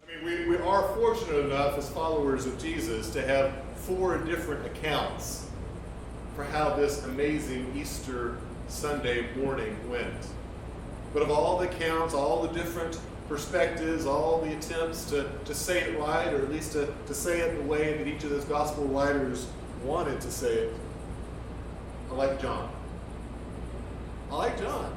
I mean, we are fortunate enough as followers of Jesus to have four different accounts for how this amazing Easter Sunday morning went. But of all the accounts, all the different perspectives, all the attempts to say it right, or at least to say it the way that each of those gospel writers wanted to say it, I like John. I like John.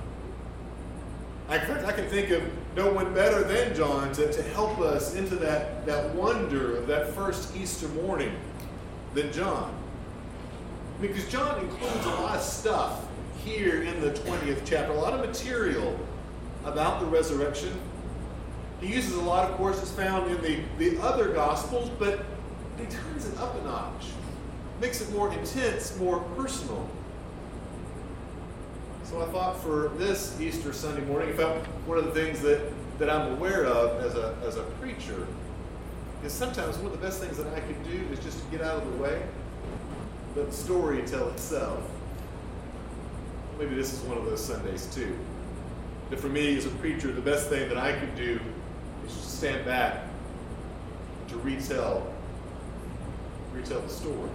In fact, I can think of no one better than John to help us into that wonder of that first Easter morning than John. Because John includes a lot of stuff here in the 20th chapter, a lot of material about the resurrection. He uses a lot, of course, that's found in the other Gospels, but he turns it up a notch, makes it more intense, more personal. So I thought for this Easter Sunday morning, in fact, one of the things that I'm aware of as a preacher is sometimes one of the best things that I can do is just to get out of the way, let the story tell itself. Maybe this is one of those Sundays too. That for me as a preacher, the best thing that I can do is just stand back to retell the story.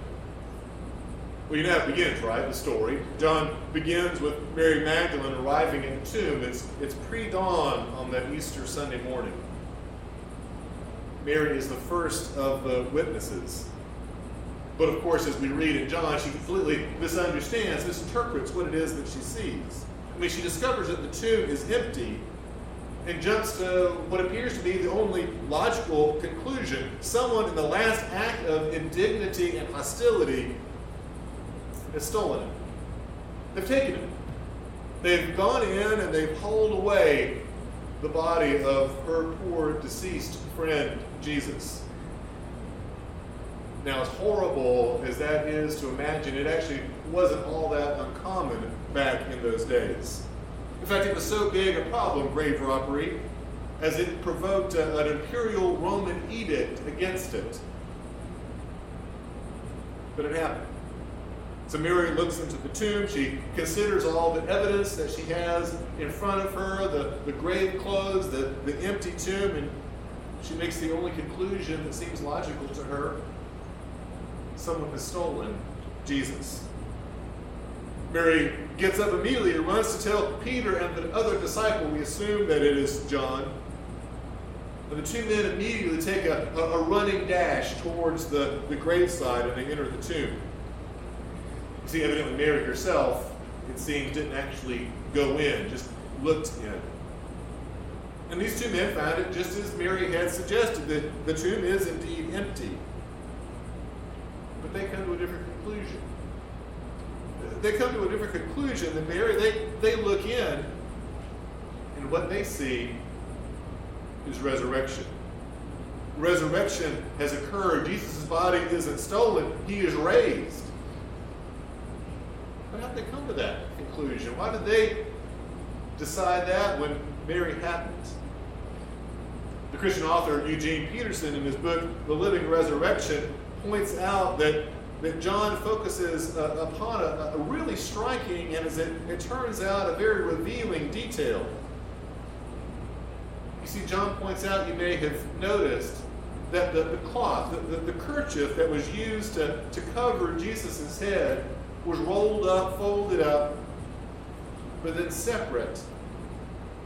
Well, you know how it begins, right? The story. John begins with Mary Magdalene arriving at the tomb. It's pre-dawn on that Easter Sunday morning. Mary is the first of the witnesses. But of course, as we read in John, she completely misunderstands, misinterprets what it is that she sees. I mean, she discovers that the tomb is empty and jumps to what appears to be the only logical conclusion. Someone in the last act of indignity and hostility has stolen it. They've taken it. They've gone in and they've hauled away the body of her poor deceased friend, Jesus. Now, as horrible as that is to imagine, it actually wasn't all that uncommon back in those days. In fact, it was so big a problem, grave robbery, as it provoked an imperial Roman edict against it. But it happened. So Mary looks into the tomb. She considers all the evidence that she has in front of her, the grave clothes, the empty tomb, and she makes the only conclusion that seems logical to her. Someone has stolen Jesus. Mary gets up immediately and runs to tell Peter and the other disciple, we assume that it is John. And the two men immediately take a running dash towards the graveside and they enter the tomb. You see, evidently Mary herself, it seems, didn't actually go in, just looked in. And these two men found it just as Mary had suggested, that the tomb is indeed empty. But they come to a different conclusion. They come to a different conclusion than Mary. They look in, and what they see is resurrection. Resurrection has occurred. Jesus' body isn't stolen. He is raised. But how did they come to that conclusion? Why did they decide that when Mary hadn't? The Christian author Eugene Peterson, in his book, The Living Resurrection, points out that John focuses upon a really striking and, as it turns out, a very revealing detail. You see, John points out, you may have noticed, that the cloth, the kerchief that was used to cover Jesus' head was rolled up, folded up, but then separate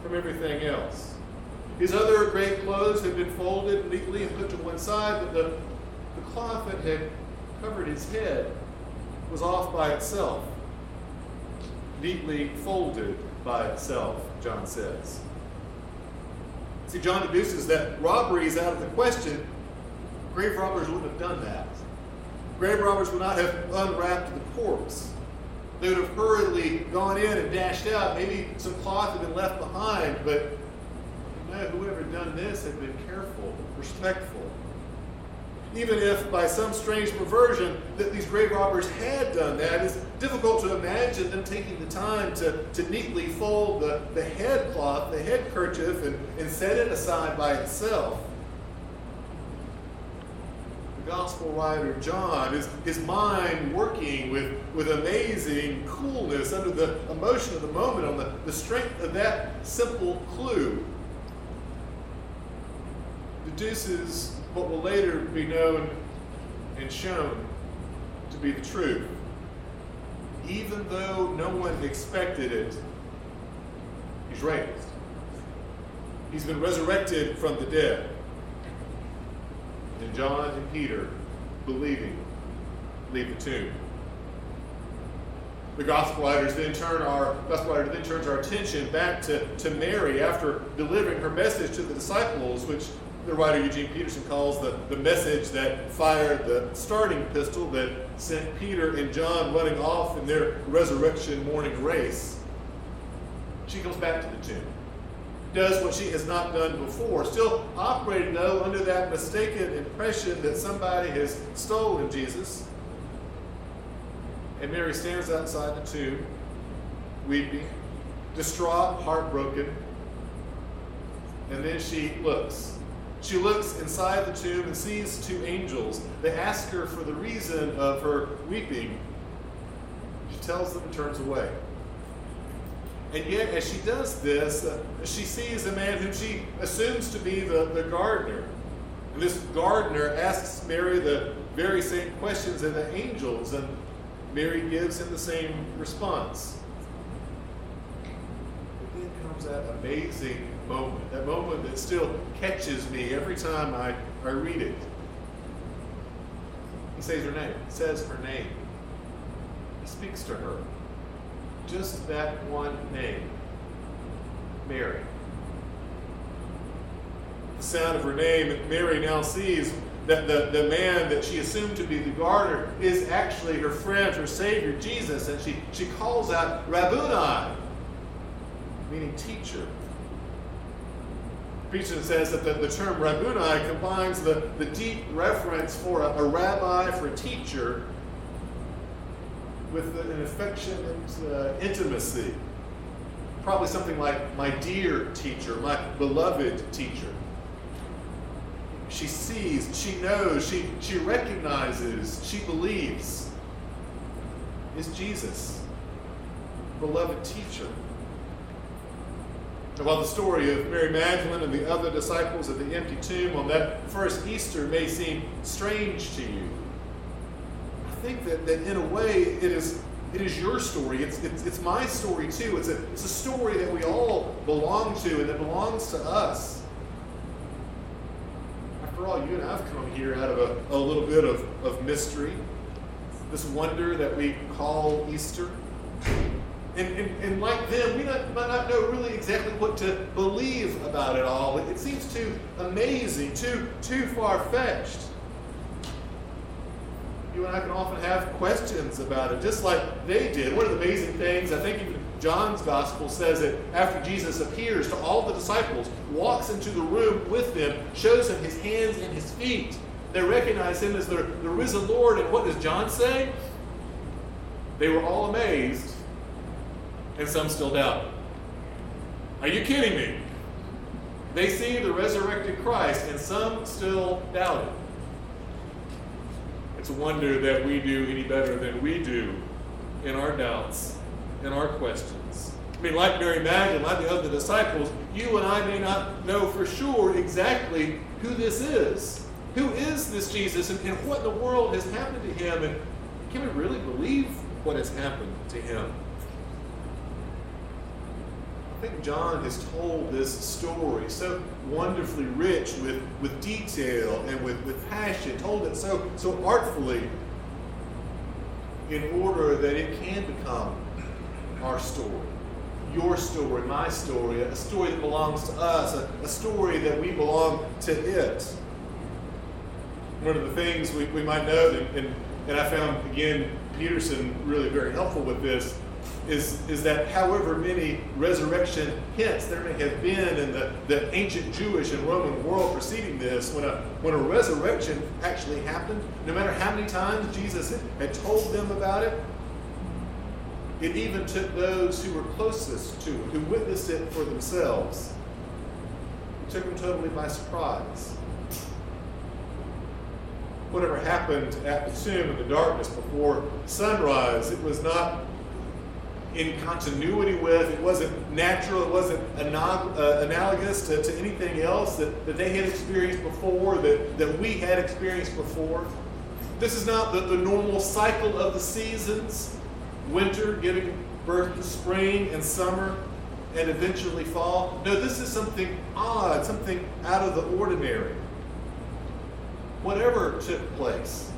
from everything else. His other grave clothes had been folded neatly and put to one side, but the cloth that had covered his head was off by itself, neatly folded by itself, John says. See, John deduces that robbery is out of the question. Grave robbers wouldn't have done that. Grave robbers would not have unwrapped the corpse. They would have hurriedly gone in and dashed out. Maybe some cloth had been left behind, but no, whoever had done this had been careful, respectful. Even if, by some strange perversion, that these grave robbers had done that, it's difficult to imagine them taking the time to neatly fold the head cloth, the head kerchief, and set it aside by itself. The gospel writer John, his mind working with amazing coolness under the emotion of the moment, on the strength of that simple clue, deduces what will later be known and shown to be the truth. Even though no one expected it, he's raised. He's been resurrected from the dead. And John and Peter, believing, leave the tomb. The gospel writer then turns our attention back to Mary after delivering her message to the disciples, which the writer Eugene Peterson calls the message that fired the starting pistol that sent Peter and John running off in their resurrection morning race. She comes back to the tomb, does what she has not done before, still operating though under that mistaken impression that somebody has stolen Jesus. And Mary stands outside the tomb, weeping, distraught, heartbroken. And then she looks. She looks inside the tomb and sees two angels. They ask her for the reason of her weeping. She tells them and turns away. And yet, as she does this, she sees a man whom she assumes to be the gardener. And this gardener asks Mary the very same questions as the angels, and Mary gives him the same response. But then comes that amazing moment, that moment that still catches me every time I read it. He says her name. He speaks to her. Just that one name, Mary. The sound of her name, Mary now sees that the man that she assumed to be the gardener is actually her friend, her Savior, Jesus, and she calls out, Rabboni, meaning teacher. Peterson says that the term Rabboni combines the deep reference for a rabbi, for a teacher, with an affectionate intimacy. Probably something like my dear teacher, my beloved teacher. She sees, she knows, she recognizes, she believes is Jesus, beloved teacher. And while the story of Mary Magdalene and the other disciples at the empty tomb on that first Easter may seem strange to you, I think that in a way it is your story. It's my story too. It's a story that we all belong to and that belongs to us. After all, you and I have come here out of a little bit of mystery, this wonder that we call Easter. And like them, we might not know really exactly what to believe about it all. It seems too amazing, too far-fetched. You and I can often have questions about it, just like they did. One of the amazing things, I think even John's gospel says that after Jesus appears to all the disciples, walks into the room with them, shows them his hands and his feet. They recognize him as the risen Lord. And what does John say? They were all amazed, and some still doubted. Are you kidding me? They see the resurrected Christ, and some still doubted. It's a wonder that we do any better than we do in our doubts, in our questions. I mean, like Mary Magdalene, like the other disciples, you and I may not know for sure exactly who this is. Who is this Jesus, and what in the world has happened to him, and can we really believe what has happened to him? I think John has told this story so wonderfully rich with detail and with passion, told it so artfully in order that it can become our story, your story, my story, a story that belongs to us, a story that we belong to it. One of the things we might know, and I found, again, Peterson really very helpful with this, is that however many resurrection hints there may have been in the ancient Jewish and Roman world preceding this, when a resurrection actually happened, no matter how many times Jesus had told them about it, it even took those who were closest to it, who witnessed it for themselves. It took them totally by surprise. Whatever happened at the tomb in the darkness before sunrise, it was not in continuity with, it wasn't natural, it wasn't analogous to anything else that they had experienced before, that we had experienced before. This is not the normal cycle of the seasons, winter giving birth to spring and summer and eventually fall. No, this is something odd, something out of the ordinary. Whatever took place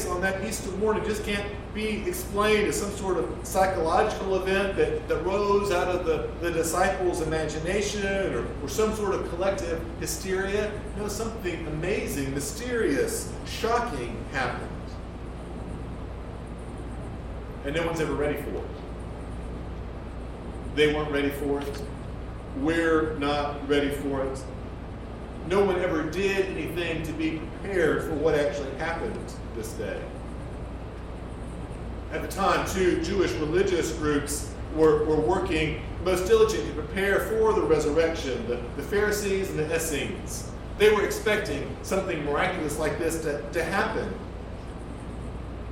on that Easter morning just can't be explained as some sort of psychological event that rose out of the disciples' imagination or some sort of collective hysteria. No, something amazing, mysterious, shocking happened. And no one's ever ready for it. They weren't ready for it. We're not ready for it. No one ever did anything to be prepared for what actually happened this day. At the time, two Jewish religious groups were working most diligently to prepare for the resurrection, the Pharisees and the Essenes. They were expecting something miraculous like this to happen.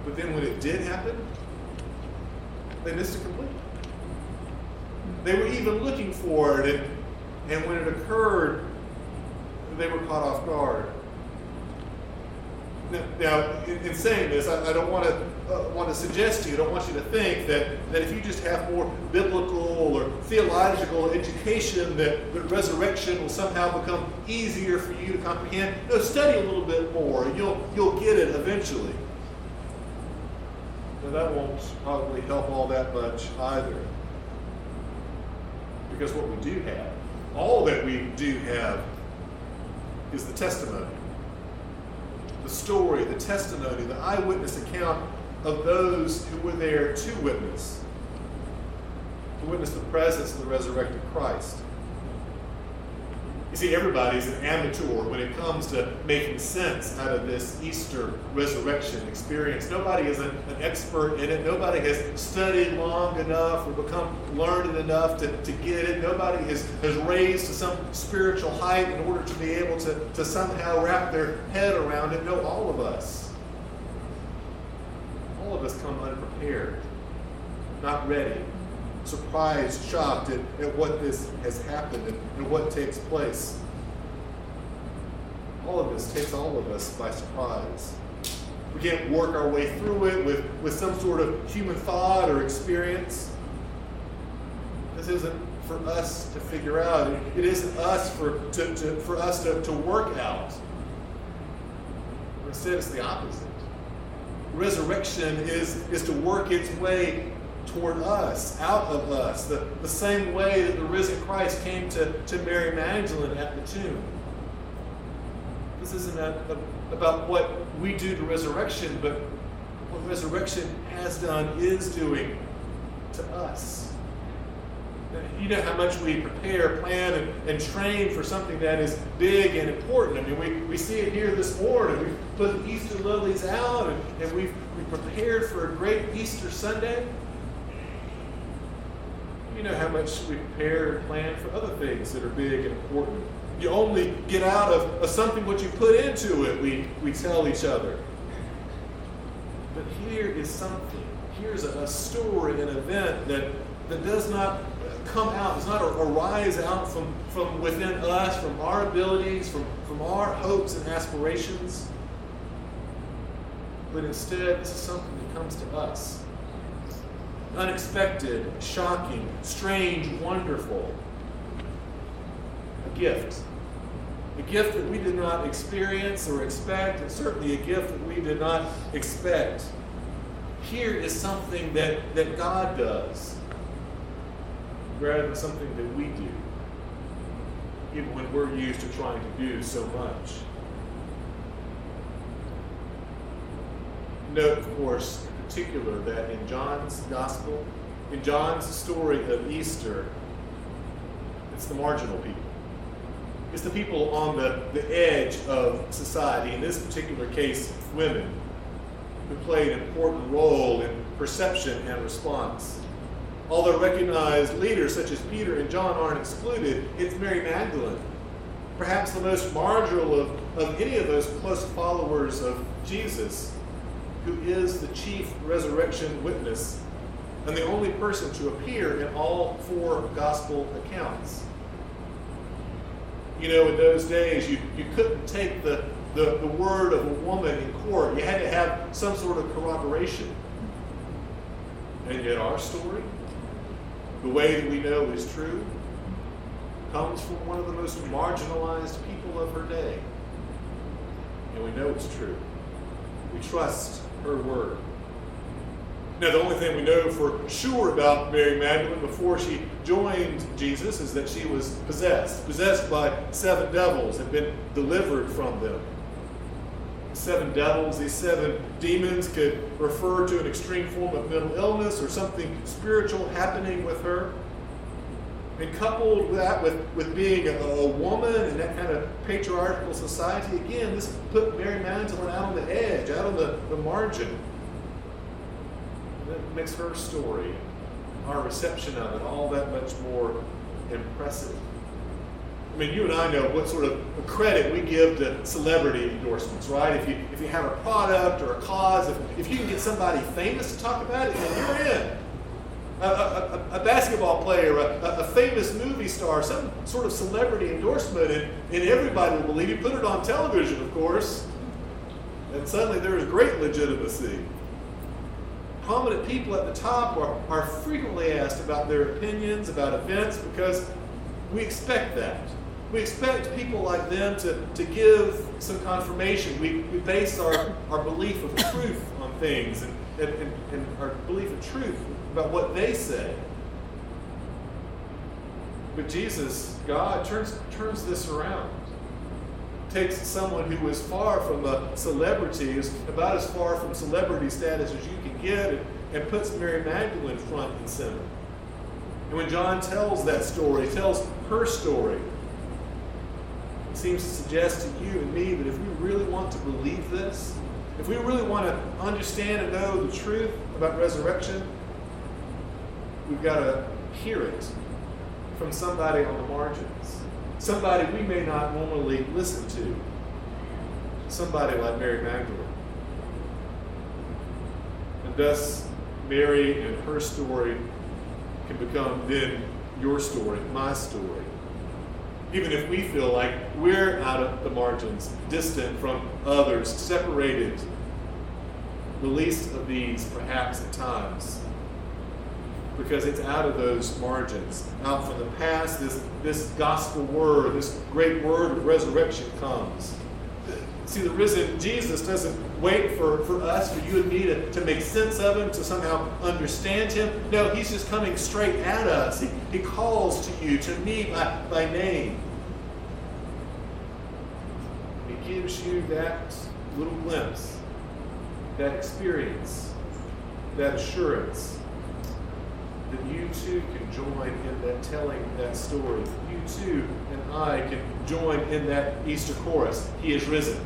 But then when it did happen, they missed it completely. They were even looking for it, and when it occurred, they were caught off guard. Now, in saying this, I don't want to suggest to you, I don't want you to think that if you just have more biblical or theological education, that resurrection will somehow become easier for you to comprehend. No, study a little bit more, and you'll get it eventually. Now, that won't probably help all that much either. Because what we do have, all that we do have, is the testimony. The story, the testimony, the eyewitness account of those who were there to witness the presence of the resurrected Christ. You see, everybody's an amateur when it comes to making sense out of this Easter resurrection experience. Nobody is an expert in it. Nobody has studied long enough or become learned enough to get it. Nobody has raised to some spiritual height in order to be able to somehow wrap their head around it. No, all of us come unprepared, not ready, surprised, shocked at what this has happened and what takes place. All of this takes all of us by surprise. We can't work our way through it with some sort of human thought or experience. This isn't for us to figure out. It isn't us for us to work out. Instead, it's the opposite. Resurrection is to work its way toward us, out of us, the same way that the risen Christ came to Mary Magdalene at the tomb. This isn't about what we do to resurrection, but what resurrection has done, is doing to us. You know how much we prepare, plan, and train for something that is big and important. I mean, we see it here this morning. We've put the Easter lilies out, and we've prepared for a great Easter Sunday. You know how much we prepare and plan for other things that are big and important. You only get out of something what you put into it, we tell each other. But here is something. Here's a story, an event that does not come out, does not arise out from within us, from our abilities, from our hopes and aspirations. But instead, this is something that comes to us. Unexpected, shocking, strange, wonderful. A gift. A gift that we did not experience or expect, and certainly a gift that we did not expect. Here is something that God does, rather than something that we do, even when we're used to trying to do so much. Note, of course, in particular, that in John's Gospel, in John's story of Easter, it's the marginal people. It's the people on the edge of society, in this particular case, women, who play an important role in perception and response. Although recognized leaders such as Peter and John aren't excluded, it's Mary Magdalene, perhaps the most marginal of any of those close followers of Jesus, who is the chief resurrection witness and the only person to appear in all 4 gospel accounts. You know, in those days, you couldn't take the word of a woman in court. You had to have some sort of corroboration. And yet our story, the way that we know is true, comes from one of the most marginalized people of her day. And we know it's true. We trust her word. Now, the only thing we know for sure about Mary Magdalene before she joined Jesus is that she was possessed by 7 devils, had been delivered from them. 7 devils, these 7 demons could refer to an extreme form of mental illness or something spiritual happening with her. And coupled with that, with being a woman in that kind of patriarchal society, again, this put Mary Magdalene out on the edge, out on the margin. And that makes her story, our reception of it, all that much more impressive. I mean, you and I know what sort of credit we give to celebrity endorsements, right? If you have a product or a cause, if you can get somebody famous to talk about it, then you're in. A basketball player, a famous movie star, some sort of celebrity endorsement, and everybody will believe you. Put it on television, of course, and suddenly there is great legitimacy. Prominent people at the top are frequently asked about their opinions about events because we expect that. We expect people like them to give some confirmation. We base our belief of truth on things and our belief of truth about what they say. But Jesus, God, turns this around. Takes someone who is far from a celebrity, is about as far from celebrity status as you can get, and puts Mary Magdalene front and center. And when John tells that story, tells her story, it seems to suggest to you and me that if we really want to believe this, if we really want to understand and know the truth about resurrection, we've got to hear it from somebody on the margins. Somebody we may not normally listen to. Somebody like Mary Magdalene. And thus, Mary and her story can become then your story, my story. Even if we feel like we're out of the margins, distant from others, separated, the least of these perhaps at times, because it's out of those margins, out from the past, this gospel word, this great word of resurrection comes. See, the risen Jesus doesn't wait for us, for you and me to make sense of him, to somehow understand him. No, he's just coming straight at us. He calls to you, to me by name. He gives you that little glimpse, that experience, that assurance, that you too can join in that telling that story. You too and I can join in that Easter chorus. He is risen.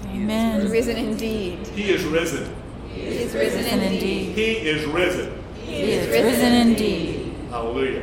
Amen. He is risen indeed. He is risen. He is risen indeed. He is risen. He is risen indeed. Hallelujah.